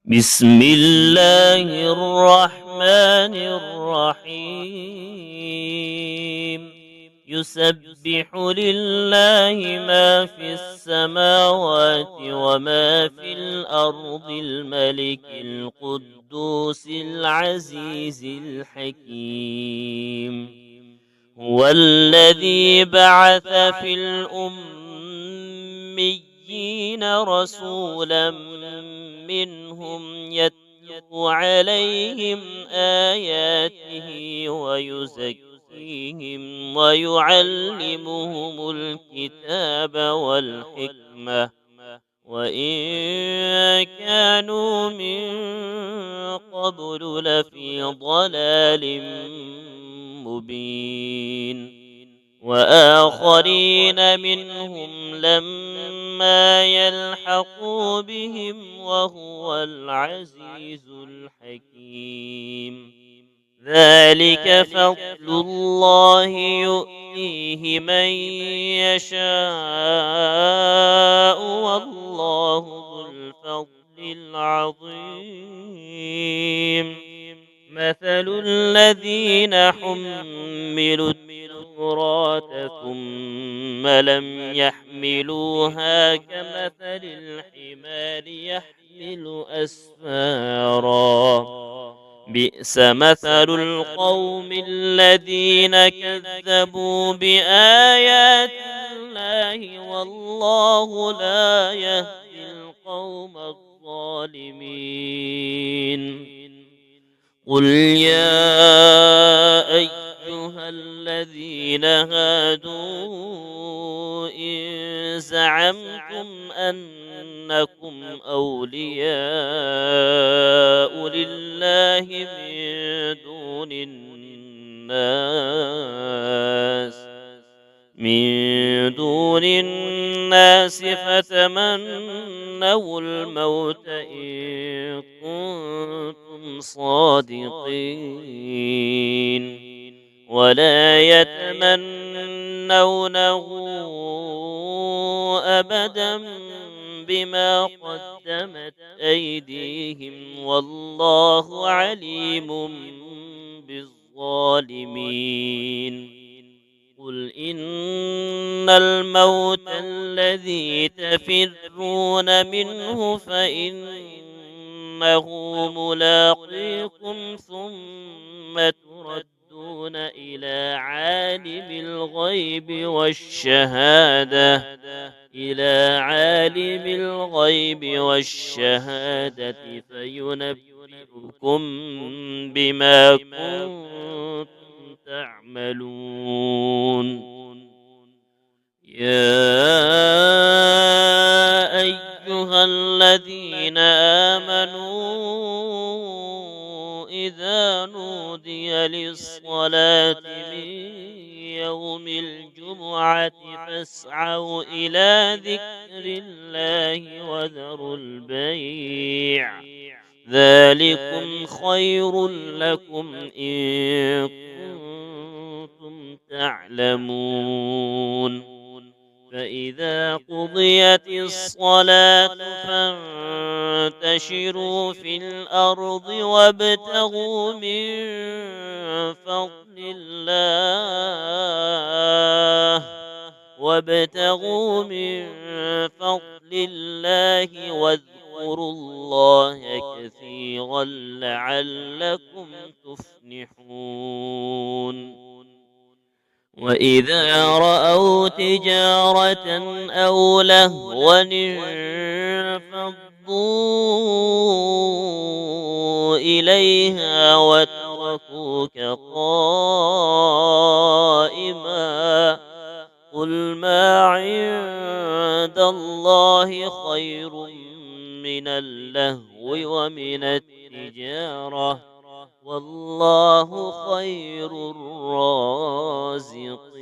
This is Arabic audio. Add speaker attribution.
Speaker 1: بسم الله الرحمن الرحيم. يسبح لله ما في السماوات وما في الأرض، الملك القدوس العزيز الحكيم. هو الذي بعث في الأميين رسولا منهم يتلو عليهم آياته ويزكيهم ويعلمهم الكتاب والحكمة وإن كانوا من قبل لفي ضلال مبين. وآخرين منهم لما يلحقوا بهم وهو العزيز الحكيم. ذلك فضل الله يؤتيه من يشاء والله ذو الفضل العظيم. مثل الذين حملوا التوراة ثم لم يحملوها كمثل الحمار يحمل أسفارا، بئس مثل القوم الذين كذبوا بآيات الله والله لا يهدي القوم الظالمين. قل يا أيها الذين هادوا إن زعمتم أنكم أولياء لله من دون الناس فتمنوا الموت إن كنتم صادقين، ولا يتمنونه أبدا بما قدمت أيديهم والله عليم بالظالمين. قل إن الموت الذي تفرون منه فإنه ملاقيكم ثم تردون إلى عالم الغيب والشهادة فينبئكم بما كنتم تعملون. يا أيها الذين آمنوا إذا نودي للصلاة من يوم الجمعة فاسعوا إلى ذكر الله وذروا البيع، ذلكم خير لكم إن كنتم تعلمون. فإذا قضيت الصلاة فانتشروا في الأرض وابتغوا من فضل الله واذكروا الله كثيرا لعلكم تفلحون. وإذا رأوا تجارة أو لهوا انفضوا إليها وتركوك قائما، قل ما عند الله خير من اللهو ومن التجارة والله خير الرازقين.